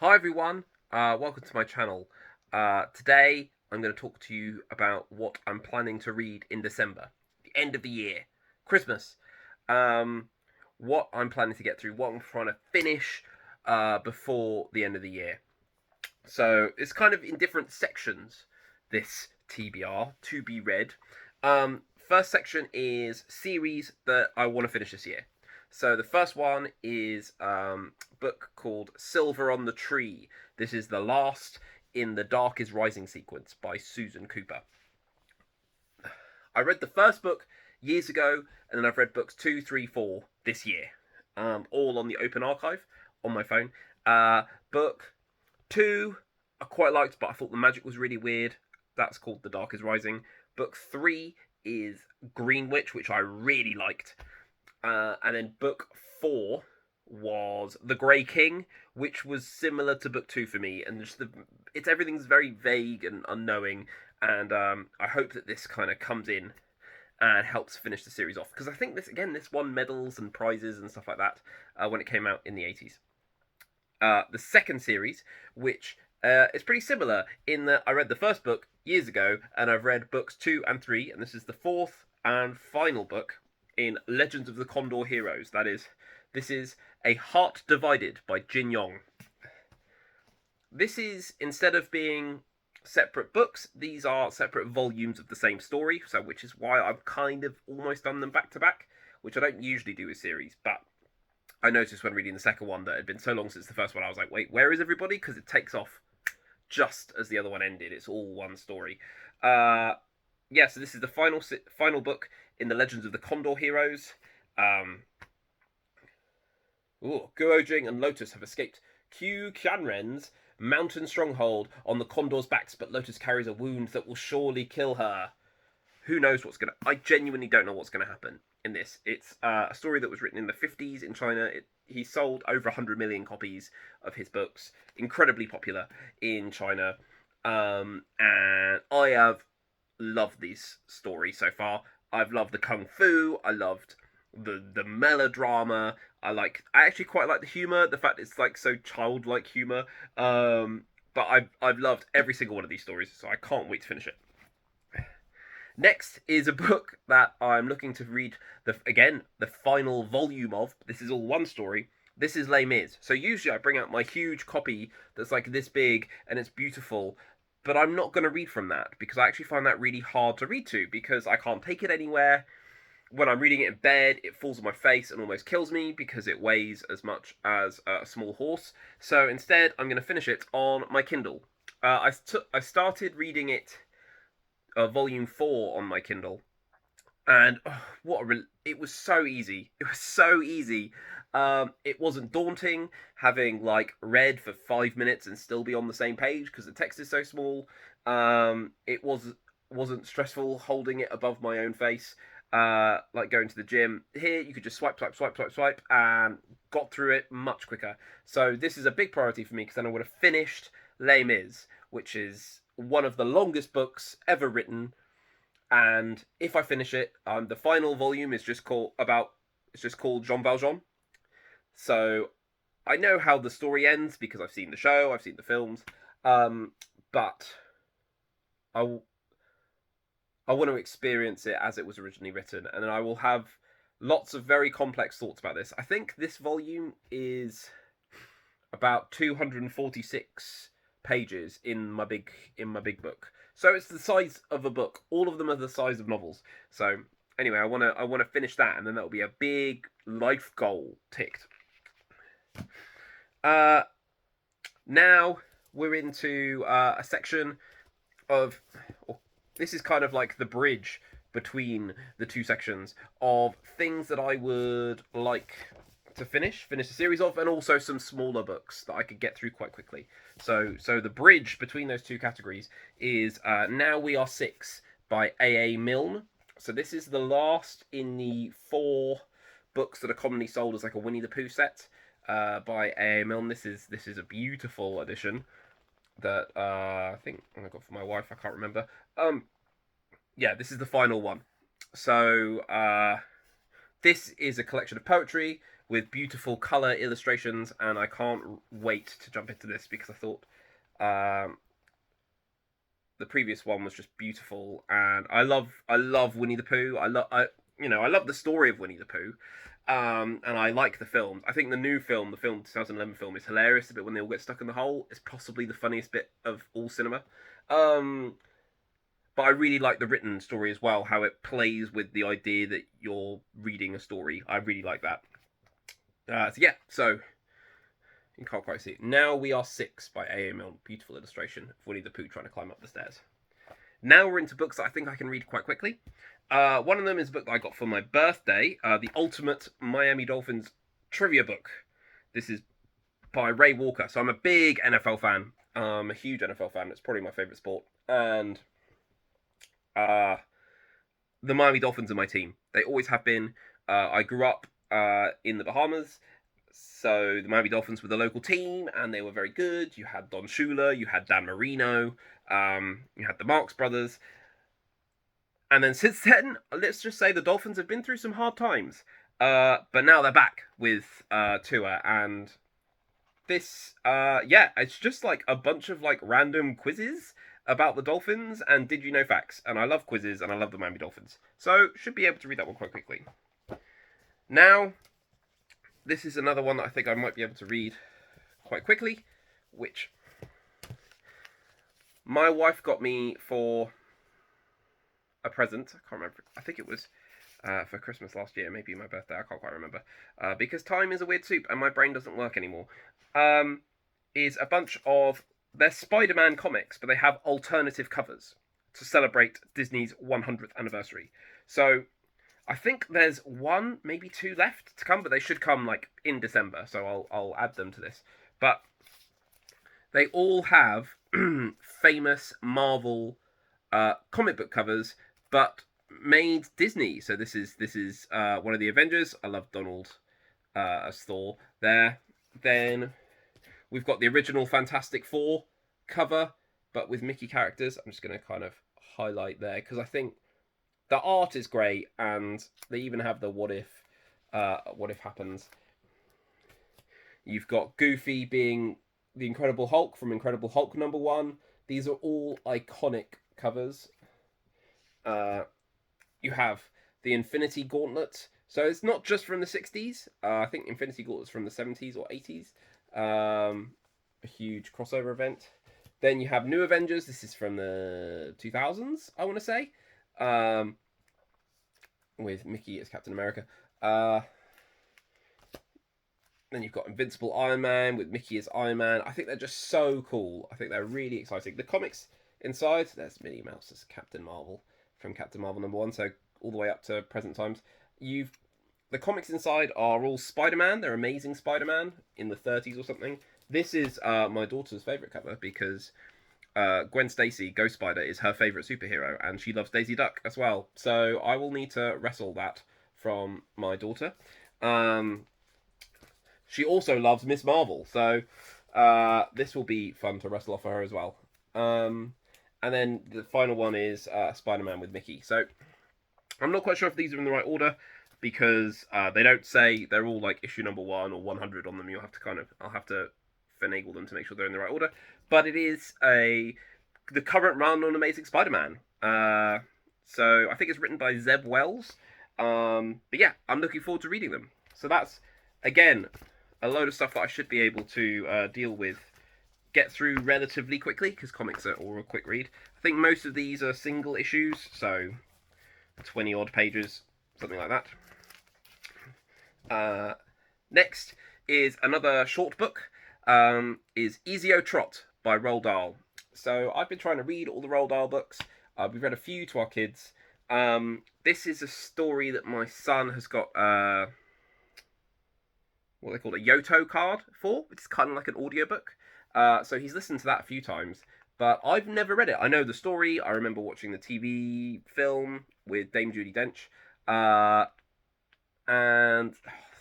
Hi everyone, welcome to my channel. Today I'm going to talk to you about what I'm planning to read in December, the end of the year, Christmas. Um, what I'm planning to get through, what I'm trying to finish before the end of the year. So it's kind of in different sections, this TBR, to be read. First section is series that I want to finish this year. So the first one is a book called Silver on the Tree. This is the last in the Dark is Rising sequence by Susan Cooper. I read the first book years ago, and then I've read books 2, 3, 4 this year, all on the Open Archive on my phone. Book 2 I quite liked, but I thought the magic was really weird. That's called The Dark is Rising. Book 3 is Greenwich, which I really liked. And then book 4 was The Grey King, which was similar to book 2 for me. And just everything's very vague and unknowing. And I hope that this kind of comes in and helps finish the series off. Because I think this won medals and prizes and stuff like that when it came out in the 80s. The second series, which is pretty similar in that I read the first book years ago, and I've read books 2 and 3, and this is the fourth and final book in Legends of the Condor Heroes. This is A Heart Divided by Jin Yong. This is, instead of being separate books, these are separate volumes of the same story, so which is why I've kind of almost done them back to back, which I don't usually do with series, but I noticed when reading the second one that it had been so long since the first one, I was like, wait, where is everybody? Because it takes off just as the other one ended. It's all one story. So this is the final book in the Legends of the Condor Heroes. Guo Jing and Lotus have escaped Qiu Qianren's mountain stronghold on the Condor's backs, but Lotus carries a wound that will surely kill her. Who knows what's gonna? I genuinely don't know what's gonna happen in this. It's a story that was written in the 50s in China. He sold over 100 million copies of his books, incredibly popular in China, and I have loved these stories so far. I've loved the kung fu. I loved the melodrama. I actually quite like the humor. The fact it's like so childlike humor. But I've loved every single one of these stories, so I can't wait to finish it. Next is a book that I'm looking to read the final volume of. This is all one story. This is Les Mis. So usually I bring out my huge copy that's like this big and it's beautiful, but I'm not going to read from that because I actually find that really hard to read to because I can't take it anywhere. When I'm reading it in bed, it falls on my face and almost kills me because it weighs as much as a small horse. So instead, I'm going to finish it on my Kindle. I started reading it volume 4 on my Kindle, and it was so easy. It was so easy. It wasn't daunting having like read for 5 minutes and still be on the same page because the text is so small. It wasn't stressful holding it above my own face. Like going to the gym. Here, you could just swipe, swipe, swipe, swipe, swipe, and got through it much quicker. So this is a big priority for me because then I would have finished Les Mis, which is one of the longest books ever written. And if I finish it, the final volume is just called Jean Valjean. So I know how the story ends because I've seen the show, I've seen the films, but I I want to experience it as it was originally written, and then I will have lots of very complex thoughts about this. I think this volume is about 246 pages in my big book. So it's the size of a book. All of them are the size of novels. So anyway, I want to finish that, and then that'll be a big life goal ticked. Uh, Now we're into a section of. This is kind of like the bridge between the two sections of things that I would like to finish a series of, and also some smaller books that I could get through quite quickly. So the bridge between those two categories is Now We Are Six by A. A. Milne. So this is the last in the 4 books that are commonly sold as like a Winnie the Pooh set by A. A. Milne. This is a beautiful edition that I think I got for my wife. I can't remember. Yeah, this is the final one. So this is a collection of poetry with beautiful color illustrations, and I can't wait to jump into this because I thought the previous one was just beautiful, and I love Winnie the Pooh. I love the story of Winnie the Pooh. And I like the film. I think the new film, the 2011 film, is hilarious. The bit when they all get stuck in the hole is possibly the funniest bit of all cinema. But I really like the written story as well, how it plays with the idea that you're reading a story. I really like that. So you can't quite see it. Now We Are Six by A.A. Milne. Beautiful illustration of Winnie the Pooh trying to climb up the stairs. Now we're into books that I think I can read quite quickly. One of them is a book that I got for my birthday, The Ultimate Miami Dolphins Trivia Book. This is by Ray Walker. So I'm a big NFL fan. I'm a huge NFL fan. It's probably my favourite sport. And the Miami Dolphins are my team. They always have been. I grew up in the Bahamas. So the Miami Dolphins were the local team, and they were very good. You had Don Shula, you had Dan Marino, you had the Marx brothers. And then since then, let's just say the Dolphins have been through some hard times. But now they're back with Tua, and this, it's just like a bunch of like random quizzes about the Dolphins and did you know facts. And I love quizzes, and I love the Miami Dolphins. So, should be able to read that one quite quickly. Now, this is another one that I think I might be able to read quite quickly, which my wife got me for a present. I can't remember. I think it was for Christmas last year, maybe my birthday. I can't quite remember. Because time is a weird soup and my brain doesn't work anymore. Is a bunch of... They're Spider-Man comics, but they have alternative covers to celebrate Disney's 100th anniversary. So I think there's one, maybe two left to come, but they should come like in December, so I'll add them to this. But they all have famous Marvel comic book covers, but made Disney. So this is one of the Avengers. I love Donald as Thor there. Then we've got the original Fantastic Four cover, but with Mickey characters. I'm just going to kind of highlight there because I think the art is great, and they even have the what if happens. You've got Goofy being the Incredible Hulk from Incredible Hulk #1. These are all iconic covers. You have the Infinity Gauntlet. So it's not just from the 60s. I think Infinity Gauntlet's from the 70s or 80s. A huge crossover event. Then you have New Avengers. This is from the 2000s, I want to say. With Mickey as Captain America. Then you've got Invincible Iron Man with Mickey as Iron Man. I think they're just so cool. I think they're really exciting. The comics inside, there's Minnie Mouse as Captain Marvel from Captain Marvel #1, so all the way up to present times. The comics inside are all Spider-Man. They're Amazing Spider-Man in the 30s or something. This is my daughter's favourite cover because Gwen Stacy, Ghost Spider, is her favourite superhero, and she loves Daisy Duck as well. So I will need to wrestle that from my daughter. She also loves Miss Marvel, so this will be fun to wrestle off for her as well. And then the final one is Spider-Man with Mickey. So I'm not quite sure if these are in the right order because they don't say they're all like issue #1 or 100 on them. I'll have to finagle them to make sure they're in the right order. But it is the current run on Amazing Spider-Man. So I think it's written by Zeb Wells. But yeah, I'm looking forward to reading them. So that's, again, a load of stuff that I should be able to get through relatively quickly, because comics are all a quick read. I think most of these are single issues, so 20 odd pages, something like that. Next is another short book, is Easy-O Trot by Roald Dahl. So I've been trying to read all the Roald Dahl books. We've read a few to our kids. This is a story that my son has got what they call a Yoto card for, which is kind of like an audiobook. So he's listened to that a few times, but I've never read it. I know the story. I remember watching the TV film with Dame Judi Dench. And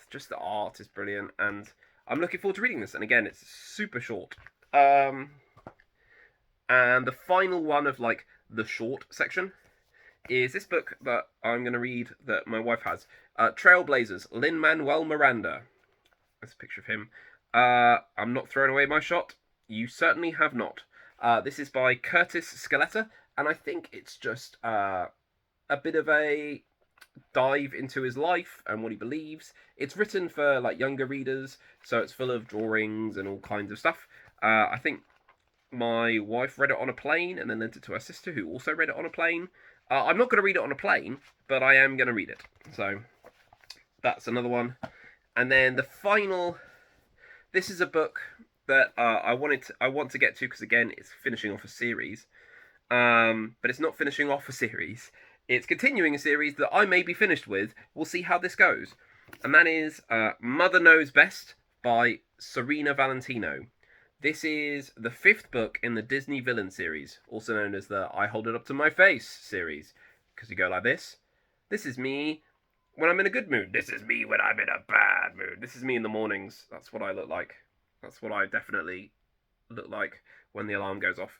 just the art is brilliant, and I'm looking forward to reading this. And again, it's super short. And the final one of like the short section is this book that I'm going to read that my wife has. Trailblazers, Lin-Manuel Miranda. There's a picture of him. I'm not throwing away my shot. You certainly have not. This is by Curtis Scaletta, and I think it's just a bit of a dive into his life and what he believes. It's written for like younger readers, so it's full of drawings and all kinds of stuff. I think my wife read it on a plane and then lent it to her sister, who also read it on a plane. I'm not going to read it on a plane, but I am going to read it. So that's another one. And then the final. This is a book that I want to get to because again, it's finishing off a series. But it's not finishing off a series. It's continuing a series that I may be finished with. We'll see how this goes. And that is Mother Knows Best by Serena Valentino. This is the 5th book in the Disney Villain series, also known as the I Hold It Up to My Face series. Because you go like this. This is me when I'm in a good mood. This is me when I'm in a bad mood. This is me in the mornings. That's what I look like. That's what I definitely look like when the alarm goes off.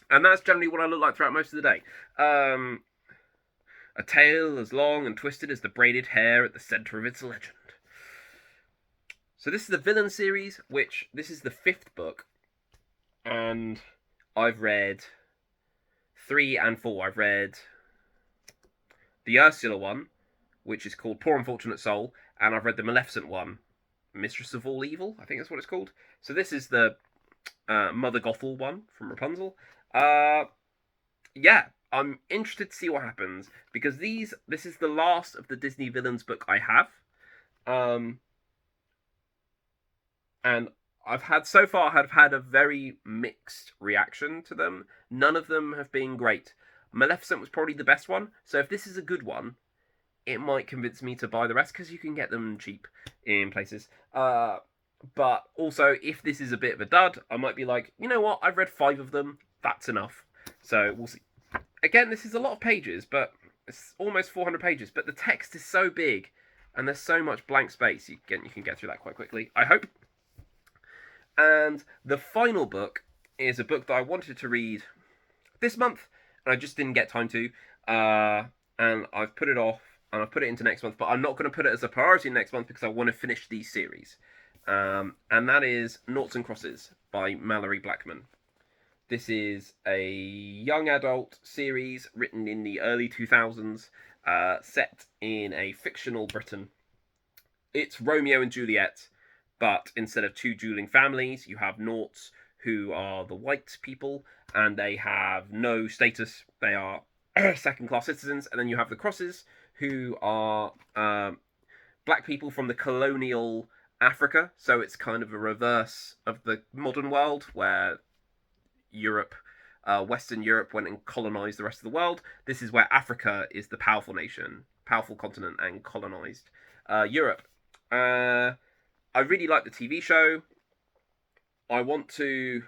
And that's generally what I look like throughout most of the day. A tail as long and twisted as the braided hair at the centre of its legend. So this is the Villain series, which this is the 5th book. And I've read 3 and 4. I've read the Ursula one, which is called Poor Unfortunate Soul, and I've read the Maleficent one, Mistress of All Evil, I think that's what it's called. So this is the Mother Gothel one from Rapunzel. Yeah, I'm interested to see what happens, because this is the last of the Disney Villains book I have. And I've had a very mixed reaction to them. None of them have been great. Maleficent was probably the best one, so if this is a good one, it might convince me to buy the rest, because you can get them cheap in places. But also, if this is a bit of a dud, I might be like, you know what, I've read 5 of them, that's enough. So, we'll see. Again, this is a lot of pages, but it's almost 400 pages, but the text is so big, and there's so much blank space, you can get through that quite quickly, I hope. And the final book is a book that I wanted to read this month, and I just didn't get time to, and I've put it off, and I've put it into next month, but I'm not going to put it as a priority next month because I want to finish these series. And that is Noughts and Crosses by Malorie Blackman. This is a young adult series written in the early 2000s, set in a fictional Britain. It's Romeo and Juliet, but instead of 2 dueling families, you have Noughts, who are the white people, and they have no status. They are second-class citizens. And then you have the Crosses, who are black people from the colonial Africa. So it's kind of a reverse of the modern world, where Europe, Western Europe went and colonized the rest of the world. This is where Africa is the powerful nation, powerful continent, and colonized Europe. I really like the TV show. I want to.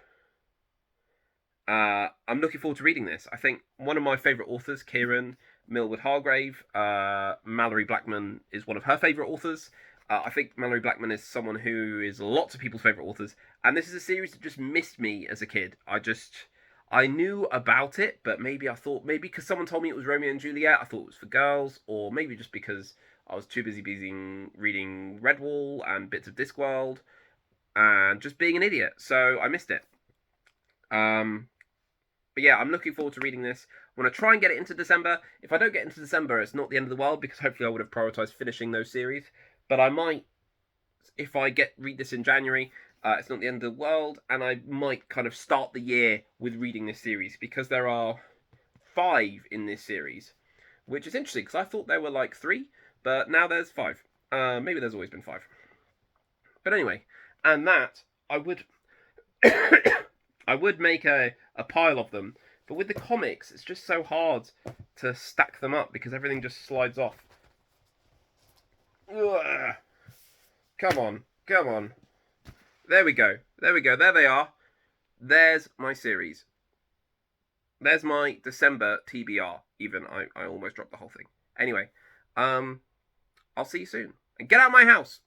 I'm looking forward to reading this. I think one of my favourite authors, Kieran Millwood Hargrave, Malorie Blackman is one of her favourite authors. I think Malorie Blackman is someone who is lots of people's favourite authors, and this is a series that just missed me as a kid. I knew about it, but maybe because someone told me it was Romeo and Juliet, I thought it was for girls, or maybe just because I was too busy reading Redwall and bits of Discworld, and just being an idiot, so I missed it. But yeah, I'm looking forward to reading this. I'm going to try and get it into December. If I don't get into December, it's not the end of the world, because hopefully I would have prioritised finishing those series. But I might, if I read this in January, it's not the end of the world, and I might kind of start the year with reading this series, because there are 5 in this series, which is interesting, because I thought there were like 3, but now there's 5. Maybe there's always been 5. But anyway, and that, I would... I would make a pile of them, but with the comics, it's just so hard to stack them up because everything just slides off. Ugh. Come on. There we go. There they are. There's my series. There's my December TBR. Even I almost dropped the whole thing. Anyway, I'll see you soon. And get out of my house!